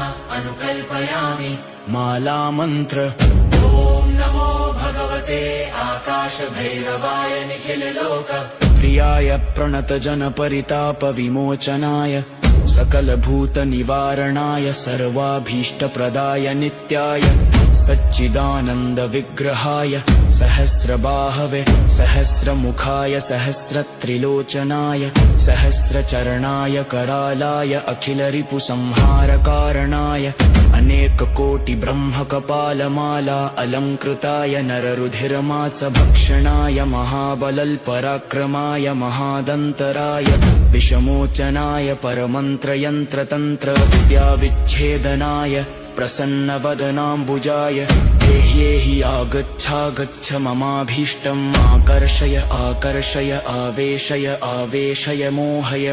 अनुकल्पयामि मालामन्त्र ॐ नमो भगवते आकाशभैरवाय निखिललोक प्रियाय प्रणतजनपरितापविमोचनाय सकलभूतनिवारणाय सर्वाभीष्टप्रदाय नित्याय सच्चिदानन्दविग्रहाय सहस्रबाहवे सहस्रमुखाय सहस्रत्रिलोचनाय सहस्रचरणाय करालाय अखिलरिपुसंहारकारणाय अनेककोटिब्रह्मकपालमाला अलङ्कृताय नररुधिरमात्सभक्षणाय महाबलल्पराक्रमाय महादन्तराय विषमोचनाय परमन्त्रयन्त्रतन्त्र विद्याविच्छेदनाय प्रसन्नवदनाम्बुजाय देह्येहि आगच्छागच्छ ममाभीष्टम् आकर्षय आकर्षय आवेशय आवेशय मोहय